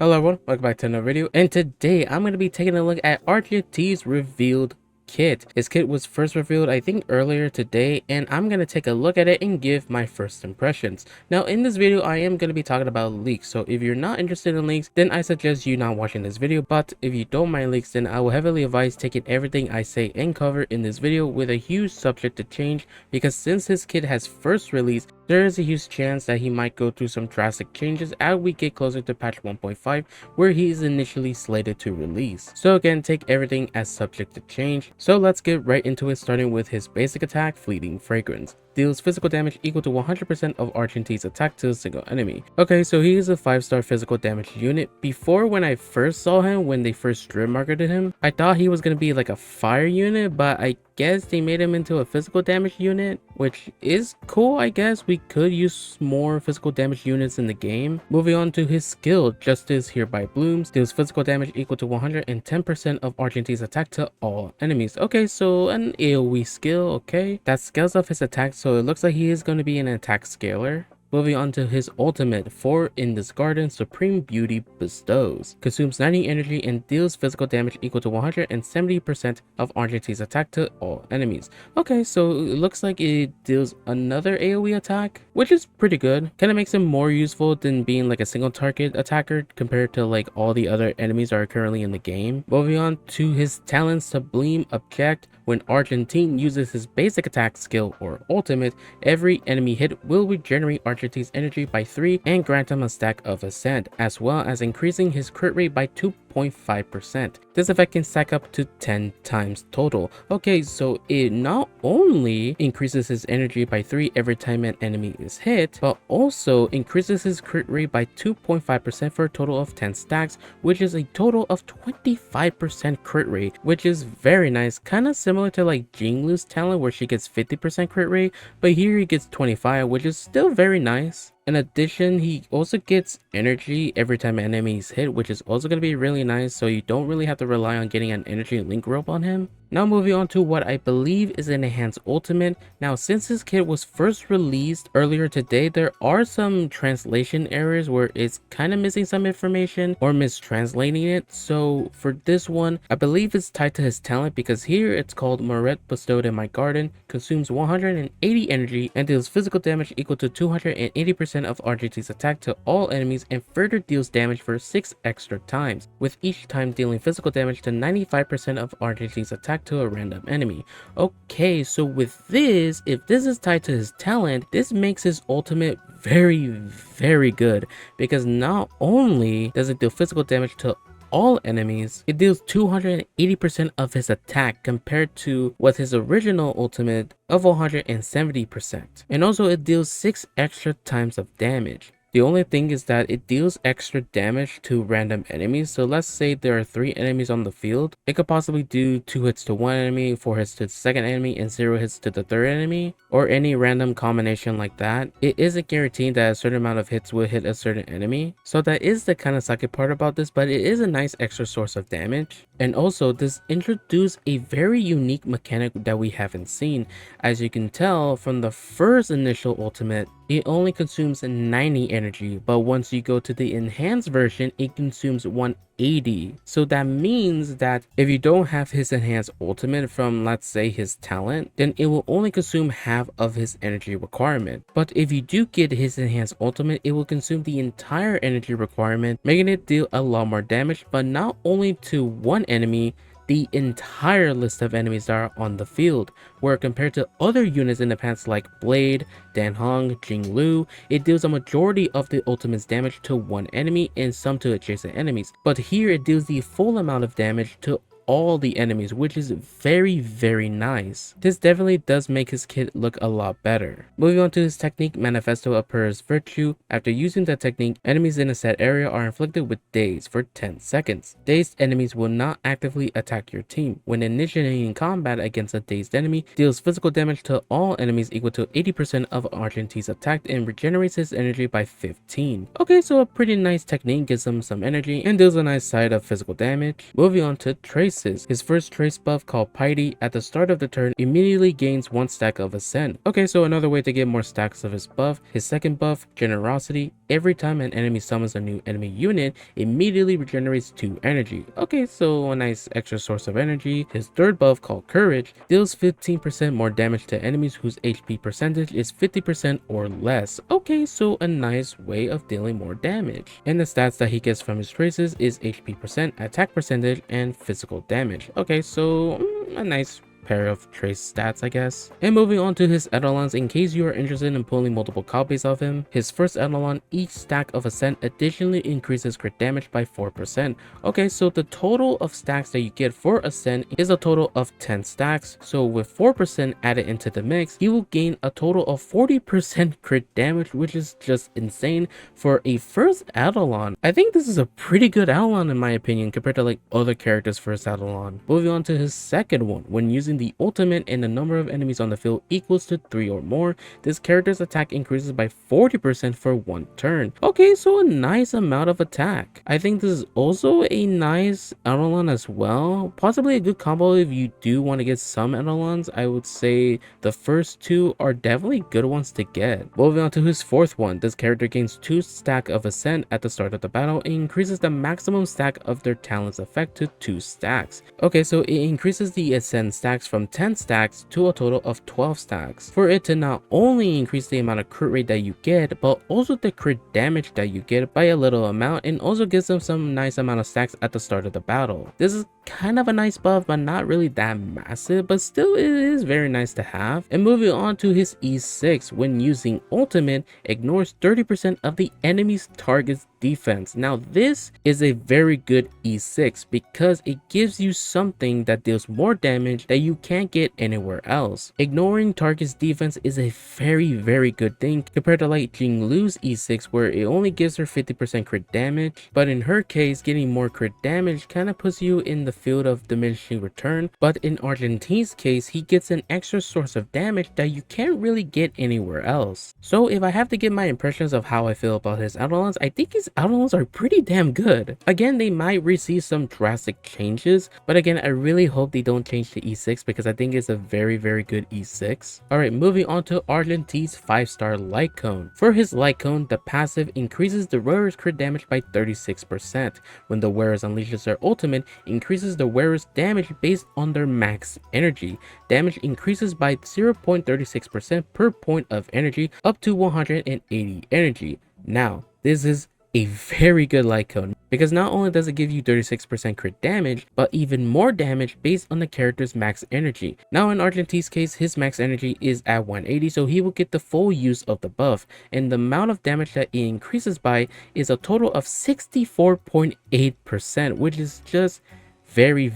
Hello everyone, welcome back to another video, and today I'm going to be taking a look at ARGENTI's revealed kit. His kit was first revealed I think earlier today, and I'm going to take a look at it and give my first impressions. Now in this video I am going to be talking about leaks, so if you're not interested in leaks then I suggest you not watching this video, but if you don't mind leaks then I will heavily advise taking everything I say and cover in this video with a huge subject to change, because since his kit has first released, there is a huge chance that he might go through some drastic changes as we get closer to patch 1.5 where he is initially slated to release. So again, take everything as subject to change. So let's get right into it, starting with his basic attack, Fleeting Fragrance. Deals physical damage equal to 100% of Argenti's attack to a single enemy. Okay, so he is a 5-star physical damage unit. Before, when I first saw him, when they first strip marketed him, I thought he was going to be like a fire unit, but I guess they made him into a physical damage unit, which is cool. I guess we could use more physical damage units in the game. Moving on to his skill, Justice Hereby Blooms, deals physical damage equal to 110% of Argenti's attack to all enemies. Okay, so an AoE skill. Okay, that scales up his attack, so it looks like he is going to be an attack scaler. Moving on to his ultimate, For in this Garden, Supreme Beauty Bestows. Consumes 90 energy and deals physical damage equal to 170% of Argenti's attack to all enemies. Okay, so it looks like it deals another AoE attack, which is pretty good. Kind of makes him more useful than being like a single target attacker compared to like all the other enemies that are currently in the game. Moving on to his talent, Sublime Object. When Argentine uses his basic attack skill or ultimate, every enemy hit will regenerate Argentine's energy by 3 and grant him a stack of Ascend, as well as increasing his crit rate by 2.5%. This effect can stack up to 10 times total. Okay, so it not only increases his energy by 3 every time an enemy is hit, but also increases his crit rate by 2.5% for a total of 10 stacks, which is a total of 25% crit rate, which is very nice. Kind of similar to like Jinglu's talent where she gets 50% crit rate, but here he gets 25, which is still very nice. In addition, he also gets energy every time an enemy is hit, which is also going to be really nice, so you don't really have to rely on getting an energy link rope on him. Now moving on to what I believe is an enhanced ultimate. Now since this kit was first released earlier today, there are some translation errors where it's kind of missing some information or mistranslating it. So for this one, I believe it's tied to his talent, because here it's called Moret Bestowed in My Garden, consumes 180 energy and deals physical damage equal to 280% of Argenti's attack to all enemies, and further deals damage for 6 extra times, with each time dealing physical damage to 95% of Argenti's attack to a random enemy. Okay, so with this, if this is tied to his talent, this makes his ultimate very good, because not only does it deal physical damage to all enemies, it deals 280% of his attack compared to what his original ultimate of 170%, and also it deals 6 extra times of damage. The only thing is that it deals extra damage to random enemies. So let's say there are 3 enemies on the field. It could possibly do 2 hits to one enemy, 4 hits to the second enemy, and 0 hits to the third enemy, or any random combination like that. It isn't guaranteed that a certain amount of hits will hit a certain enemy. So that is the kind of sucky part about this, but it is a nice extra source of damage. And also this introduced a very unique mechanic that we haven't seen. As you can tell from the first initial ultimate, it only consumes 90 energy, but once you go to the enhanced version, it consumes 180. So that means that if you don't have his enhanced ultimate from, let's say, his talent, then it will only consume half of his energy requirement. But if you do get his enhanced ultimate, it will consume the entire energy requirement, making it deal a lot more damage, but not only to one enemy, the entire list of enemies that are on the field, where compared to other units in the past like Blade, Dan Hong, Jinglu, it deals a majority of the ultimate's damage to one enemy and some to adjacent enemies. But here it deals the full amount of damage to all the enemies, which is very nice. This definitely does make his kit look a lot better. Moving on to his technique, Manifesto of Pur's Virtue. After using the technique, enemies in a set area are inflicted with daze for 10 seconds. Dazed enemies will not actively attack your team. When initiating combat against a dazed enemy, deals physical damage to all enemies equal to 80% of Argentine's attack and regenerates his energy by 15. Okay, so a pretty nice technique, gives him some energy and deals a nice side of physical damage. Moving on to Trace traces. His first trace buff, called Piety, at the start of the turn immediately gains 1 stack of Ascent. Okay, so another way to get more stacks of his buff. His second buff, Generosity, every time an enemy summons a new enemy unit, immediately regenerates 2 energy. Okay, so a nice extra source of energy. His third buff, called Courage, deals 15% more damage to enemies whose HP percentage is 50% or less. Okay, so a nice way of dealing more damage. And the stats that he gets from his traces is HP percent, attack percentage, and physical damage. Okay, so a nice pair of trace stats, I guess. And moving on to his etalons, in case you are interested in pulling multiple copies of him, his first etalon, each stack of Ascent additionally increases crit damage by 4%. Okay, so the total of stacks that you get for Ascent is a total of 10 stacks. So with 4% added into the mix, he will gain a total of 40% crit damage, which is just insane for a first etalon. I think this is a pretty good etalon in my opinion compared to like other characters' first etalon. Moving on to his second one, when using the ultimate and the number of enemies on the field equals to 3 or more, this character's attack increases by 40% for 1 turn. Okay, so a nice amount of attack. I think this is also a nice etalon as well. Possibly a good combo if you do want to get some etalons. I would say the first 2 are definitely good ones to get. Moving on to his fourth one, this character gains 2 stack of Ascent at the start of the battle and increases the maximum stack of their talent's effect to 2 stacks. Okay, so it increases the Ascent stacks from 10 stacks to a total of 12 stacks for it to not only increase the amount of crit rate that you get, but also the crit damage that you get by a little amount, and also gives them some nice amount of stacks at the start of the battle. This is kind of a nice buff, but not really that massive, but still it is very nice to have. And moving on to his E6, when using ultimate, ignores 30% of the enemy's target's defense. Now this is a very good E6 because it gives you something that deals more damage that you can't get anywhere else. Ignoring target's defense is a very good thing compared to like Jinglu's E6 where it only gives her 50% crit damage, but in her case getting more crit damage kind of puts you in the field of diminishing return. But in Argenti's case, he gets an extra source of damage that you can't really get anywhere else. So if I have to give my impressions of how I feel about his etalons, I think his etalons are pretty damn good. Again, they might receive some drastic changes, but again, I really hope they don't change the E6 because I think it's a very good E6. Alright, moving on to Argenti's 5-star Light Cone. For his Light Cone, the passive increases the wearer's crit damage by 36%. When the wearer unleashes their ultimate, increases the wearer's damage based on their max energy. Damage increases by 0.36% per point of energy up to 180 energy. Now, this is a very good Light Cone because not only does it give you 36% crit damage, but even more damage based on the character's max energy. Now in Argenti's case, his max energy is at 180, so he will get the full use of the buff, and the amount of damage that it increases by is a total of 64.8%, which is just very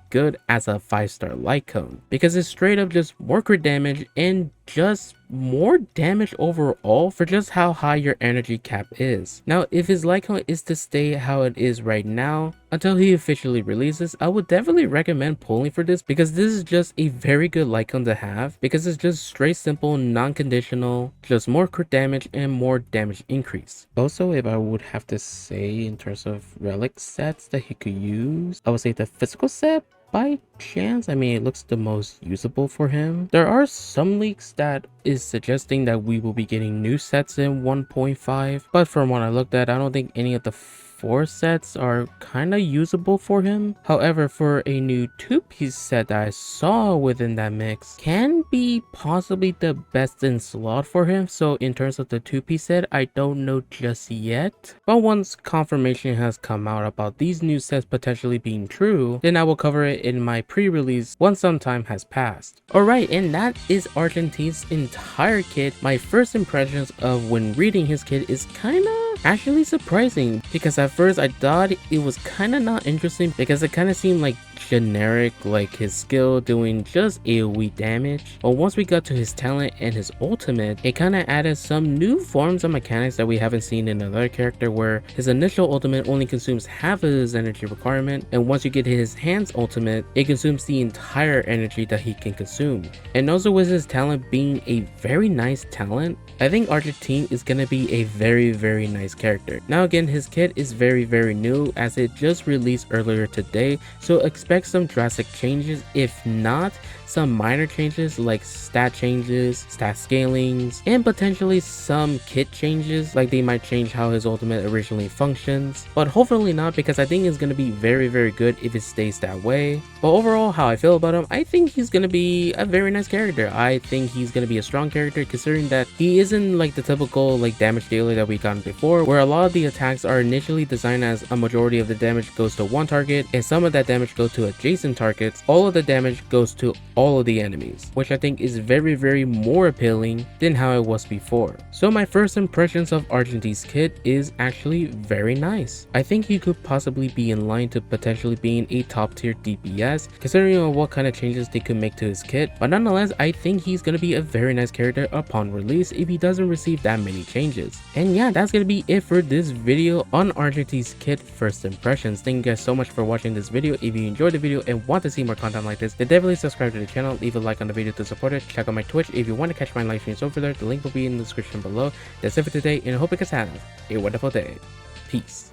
good as a 5-star Light Cone because it's straight up just more crit damage and just more damage overall for just how high your energy cap is. Now if his Light Cone is to stay how it is right now until he officially releases, I would definitely recommend pulling for this because this is just a very good Light Cone to have because it's just straight simple, non-conditional, just more crit damage and more damage increase. Also, if I would have to say in terms of relic sets that he could use, I would say the physical set by chance. I mean, it looks the most usable for him. There are some leaks that is suggesting that we will be getting new sets in 1.5, but from what I looked at, I don't think any of the 4 sets are kind of usable for him. However, for a new 2-piece set that I saw within that mix can be possibly the best in slot for him. So in terms of the 2-piece set, I don't know just yet, but once confirmation has come out about these new sets potentially being true, then I will cover it in my pre-release once some time has passed. Alright, and that is Argenti's entire kit. My first impressions of when reading his kit is kind of actually surprising because at first I thought it was kind of not interesting because it kind of seemed like generic, like his skill doing just AoE damage. But once we got to his talent and his ultimate, it kind of added some new forms of mechanics that we haven't seen in another character, where his initial ultimate only consumes half of his energy requirement, and once you get his hands ultimate, it consumes the entire energy that he can consume. And also with his talent being a very nice talent, I think Argentine is gonna be a very nice character. Now again, his kit is very new as it just released earlier today, so expect expect some drastic changes, if not some minor changes like stat changes, stat scalings, and potentially some kit changes, like they might change how his ultimate originally functions, but hopefully not, because I think it's going to be very good if it stays that way. But overall, how I feel about him, I think he's going to be a very nice character. I think he's going to be a strong character, considering that he isn't like the typical like damage dealer that we gotten before, where a lot of the attacks are initially designed as a majority of the damage goes to one target and some of that damage goes to adjacent targets. All of the damage goes to all of the enemies, which I think is very more appealing than how it was before. So my first impressions of ARGENTI's kit is actually very nice. I think he could possibly be in line to potentially being a top tier DPS, considering what kind of changes they could make to his kit, but nonetheless I think he's going to be a very nice character upon release if he doesn't receive that many changes. And yeah, that's going to be it for this video on ARGENTI's kit first impressions. Thank you guys so much for watching this video. If you enjoyed the video and want to see more content like this, then definitely subscribe to the channel, leave a like on the video to support it, check out my Twitch if you want to catch my live streams over there, the link will be in the description below. That's it for today, and I hope you guys have a wonderful day. Peace.